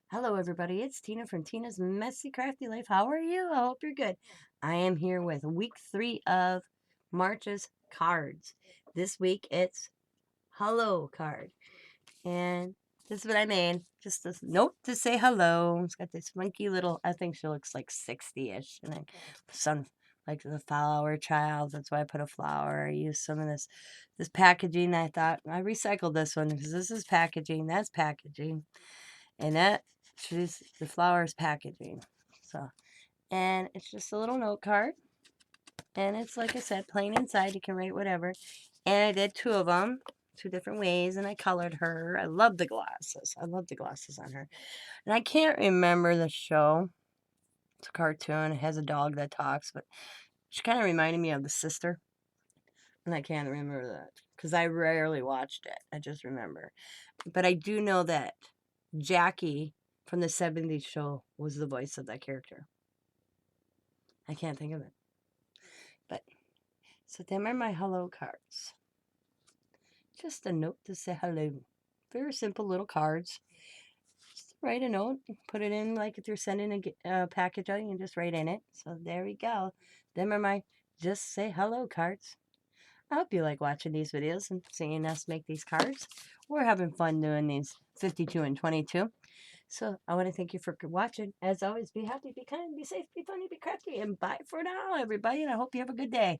Hello, everybody. It's Tina from Tina's Messy Crafty Life. How are you? I hope you're good. I am here with week 3 of March's cards. This week it's hello card. And this is what I made. Just this note to say hello. It's got this funky little, I think she looks like 60-ish. And then some, like the flower child. That's why I put a flower. I used some of this packaging. I thought I recycled this one because this is packaging. That's packaging. And that she's the flowers packaging. So, and it's just a little note card, and it's like I said, plain inside. You can write whatever. And I did two of them, two different ways, and I colored her. I love the glasses. I love the glasses on her. And I can't remember the show. It's a cartoon. It has a dog that talks, but she kind of reminded me of the sister, and I can't remember that because I rarely watched it. I just remember, but I do know that Jackie from the 70s show was the voice of that character. I can't think of it. But so them are my hello cards. Just a note to say hello. Very simple little cards. Just write a note, put it in like if you're sending a package out, you can just write in it. So there we go. Them are my just say hello cards. I hope you like watching these videos and seeing us make these cards. We're having fun doing these 52 and 22. So I want to thank you for watching. As always, be happy, be kind, be safe, be funny, be crafty, and bye for now, everybody. And I hope you have a good day.